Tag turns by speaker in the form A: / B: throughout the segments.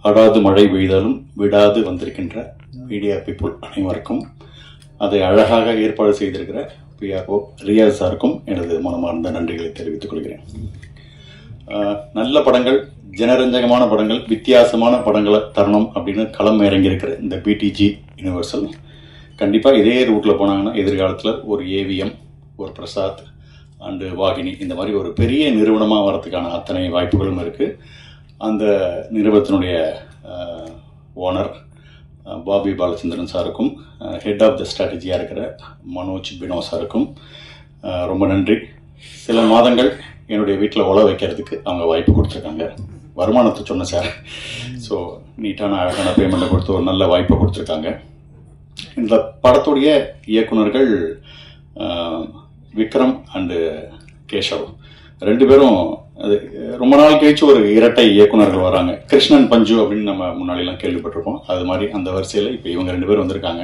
A: அடாது மழை பெய்தாலும் விடாது வந்திருக்கின்ற மீடியா பீப்புள் அனைவருக்கும், அதை அழகாக ஏற்பாடு செய்திருக்கிற பிஆர்ஓ ரியாஸ் சாருக்கும் எனது மனமார்ந்த நன்றிகளை தெரிவித்துக் கொள்கிறேன். நல்ல படங்கள், ஜனரஞ்சகமான படங்கள், வித்தியாசமான படங்களை தரணும் அப்படின்னு களம் இறங்கியிருக்கிற இந்த பிடிஜி யூனிவர்சல் கண்டிப்பாக இதே ரூட்டில் போனாங்கன்னா எதிர்காலத்தில் ஒரு ஏவிஎம், ஒரு பிரசாத் அண்டு வாகினி இந்த மாதிரி ஒரு பெரிய நிறுவனமாக வரதுக்கான அத்தனை வாய்ப்புகளும் இருக்குது. அந்த நிறுவனத்தினுடைய ஓனர் பாபி பாலச்சந்திரன் சாருக்கும், ஹெட் ஆஃப் த ஸ்ட்ராட்டஜியாக இருக்கிற மனோஜ் பினோ சாருக்கும் ரொம்ப நன்றி. சில மாதங்கள் என்னுடைய வீட்டில் உழ வைக்கிறதுக்கு அவங்க வாய்ப்பு கொடுத்துருக்காங்க. வருமானத்தை சொன்ன சார், ஸோ நீட்டான அழகான பேமெண்ட்டை கொடுத்து ஒரு நல்ல வாய்ப்பை கொடுத்துருக்காங்க. இந்த படத்துடைய இயக்குனர்கள் விக்ரம் அண்டு கேஷவ் ரெண்டு பேரும் அது ரொம்ப நாள் கழிச்சு ஒரு இரட்டை இயக்குனர்கள் வராங்க. கிருஷ்ணன் பஞ்சு அப்படின்னு நம்ம முன்னாடிலாம் கேள்விப்பட்டிருக்கோம். அது மாதிரி அந்த வரிசையில் இப்போ இவங்க ரெண்டு பேரும் வந்திருக்காங்க.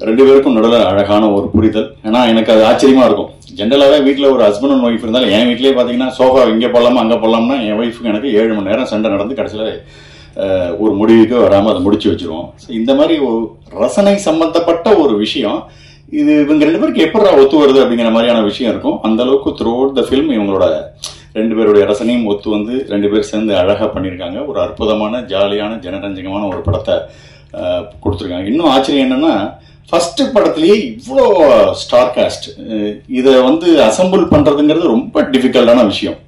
A: ரெண்டு பேருக்கும் நடுவில் அழகான ஒரு புரிதல். ஏன்னா எனக்கு அது ஆச்சரியமாக இருக்கும். ஜென்ரலாகவே வீட்டில் ஒரு ஹஸ்பண்ட் அண்ட் ஒய்ஃப் இருந்தாலும், என் வீட்டிலே பார்த்தீங்கன்னா சோஃபா இங்கே போடலாமா அங்கே போடலாம்னா என் ஒய்ஃபுக்கு எனக்கு 7 மணி நேரம் சண்டை நடந்து கடைசியில் ஒரு முடிவுக்கு வராமல் அதை முடிச்சு வச்சிருவோம். ஸோ இந்த மாதிரி ஒரு ரசனை சம்பந்தப்பட்ட ஒரு விஷயம் இது இவங்க ரெண்டு பேருக்கு எப்படி ஒத்து வருது அப்படிங்கிற மாதிரியான விஷயம் இருக்கும். அந்த அளவுக்கு த்ரூ அவுட் த ஃபில்ம் இவங்களோட ரெண்டு பேருடைய ரசனையும் ஒத்து வந்து ரெண்டு பேர் சேர்ந்து அழகாக பண்ணியிருக்காங்க. ஒரு அற்புதமான ஜாலியான ஜனரஞ்சகமான ஒரு படத்தை கொடுத்துருக்காங்க. இன்னும் ஆச்சரியம் என்னன்னா, ஃபர்ஸ்ட் படத்திலேயே இவ்வளோ ஸ்டார் காஸ்ட், இதை வந்து அசம்பிள் பண்றதுங்கிறது ரொம்ப டிஃபிகல்ட்டான விஷயம்.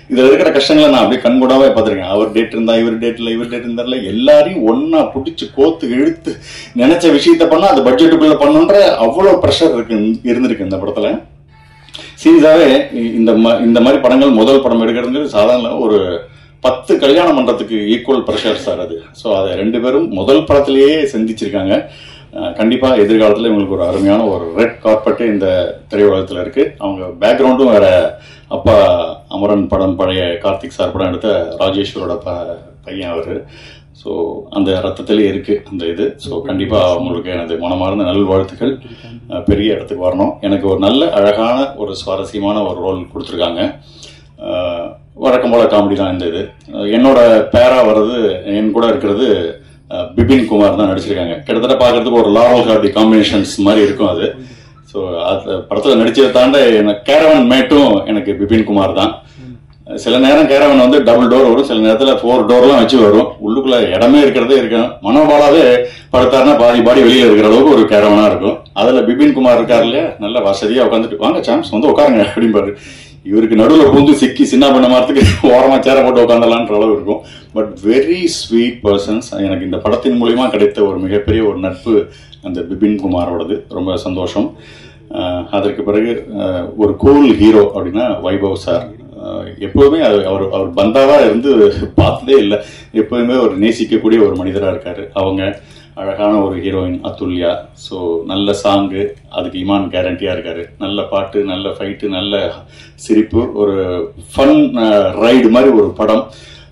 A: இதில் இருக்கிற கஷ்டங்களை நான் அப்படியே கண்கூடாவே பார்த்துருக்கேன். அவர் டேட் இருந்தா இவர் டேட் இல்லை, இவர் டேட் இருந்தார்ல, எல்லாரையும் ஒன்னா பிடிச்சி கோத்து இழுத்து நினைச்ச விஷயத்த பண்ணா அது பட்ஜெட்டுக்குள்ள பண்ணுன்ற அவ்வளோ ப்ரெஷர் இருந்திருக்கு இந்த படத்துல. சீரியஸாவே இந்த மாதிரி படங்கள் முதல் படம் எடுக்கிறதுங்கிறது சாதாரண ஒரு 10 கல்யாணம் பண்றதுக்கு ஈக்குவல் ப்ரெஷர் சார் அது. ஸோ அதை ரெண்டு பேரும் முதல் படத்திலேயே சந்திச்சிருக்காங்க. கண்டிப்பா எதிர்காலத்தில் இவங்களுக்கு ஒரு அருமையான ஒரு ரெட் கார்பெட்டு இந்த திரையுலகத்தில் இருக்கு. அவங்க பேக்ரவுண்டும் வேற, அப்பா அமரன் படம், பழைய கார்த்திக் சார் படம் எடுத்த ராஜேஸ்வரோட பையன் அவரு. ஸோ அந்த ரத்தத்திலே இருக்கு அந்த இது. ஸோ கண்டிப்பா அவங்களுக்கு எனது மனமார்ந்த நல்வாழ்த்துக்கள். பெரிய இடத்துக்கு வரணும். எனக்கு ஒரு நல்ல அழகான ஒரு சுவாரஸ்யமான ஒரு ரோல் கொடுத்துருக்காங்க. வழக்கம் போல காமெடி தான் இந்த இது. என்னோட பேரா வர்றது, என் கூட இருக்கிறது பிபின் குமார் தான் நடிச்சிருக்காங்க. கிட்டத்தட்ட பார்க்கறதுக்கு ஒரு லாரல் ஹார்டி காம்பினேஷன்ஸ் மாதிரி இருக்கும் அது. ஸோ அது படத்தில் நடிச்சதை தாண்ட எனக்கு கேரவன் மேட்டும் எனக்கு பிபின் குமார் தான். சில நேரம் கேரவன் வந்து டபுள் டோர் வரும், சில நேரத்தில் 4 டோர்லாம் வச்சு வரும். உள்ளுக்குள்ள இடமே இருக்கிறதே இருக்கணும். மனோபாலாவே படுத்தாருன்னா பாடி வெளியில இருக்கிற அளவுக்கு ஒரு கேரவனா இருக்கும். அதுல பிபின் குமார் இருக்காரு இல்லையா, நல்ல வசதியா உட்காந்துட்டு வாங்க சாம்ஸ் வந்து உட்காருங்க அப்படின்பாரு. இவருக்கு நடுவில் பூந்து சிக்கி சின்ன பண்ண மாறத்துக்கு ஓரமா சேர போட்டு உட்காந்துலான்ற அளவு இருக்கும். But very sweet persons. எனக்கு இந்த படத்தின் மூலியமா கிடைத்த ஒரு மிகப்பெரிய ஒரு நட்பு அந்த பிபின் குமாரோடது. ரொம்ப சந்தோஷம். அதற்கு பிறகு ஒரு கூல் ஹீரோ அப்படின்னா வைபவ் சார். எப்போதுமே அவர் பந்தாவா இருந்து பார்த்ததே இல்லை. எப்போதுமே ஒரு நேசிக்கக்கூடிய ஒரு மனிதராக இருக்காரு. அவங்க அழகான ஒரு ஹீரோயின் அதுல்யா. ஸோ நல்ல சாங்கு, அதுக்கு இமான் கேரண்டியா இருக்காரு. நல்ல பாட்டு, நல்ல ஃபைட்டு, நல்ல சிரிப்பு, ஒரு ஃபன் ரைடு மாதிரி ஒரு படம்.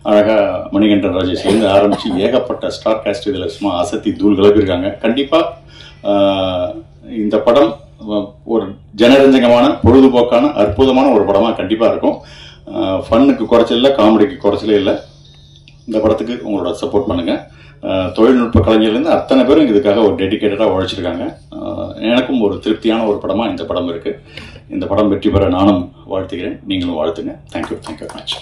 A: அழகா மணிகண்டன் ராஜேஷ்லேருந்து ஆரம்பிச்சு ஏகப்பட்ட ஸ்டார் காஸ்ட் இதில் சும்மா அசத்தி தூள் கிளப்பியிருக்காங்க. கண்டிப்பா இந்த படம் ஒரு ஜனரஞ்சகமான பொழுதுபோக்கான அற்புதமான ஒரு படமா கண்டிப்பா இருக்கும். ஃபன்னுக்கு குறைச்சல் இல்லை, காமெடிக்கு குறைச்சலே இல்லை. இந்த படத்துக்கு உங்களோட சப்போர்ட் பண்ணுங்க. தொழில்நுட்ப கலைஞர்லேருந்து அத்தனை பேரும் இதுக்காக ஒரு டெடிக்கேட்டடாக உழைச்சிருக்காங்க. எனக்கும் ஒரு திருப்தியான ஒரு படமா இந்த படம் இருக்கு. இந்த படம் வெற்றி பெற நானும் வாழ்த்துகிறேன், நீங்களும் வாழ்த்துங்க. Thank you much.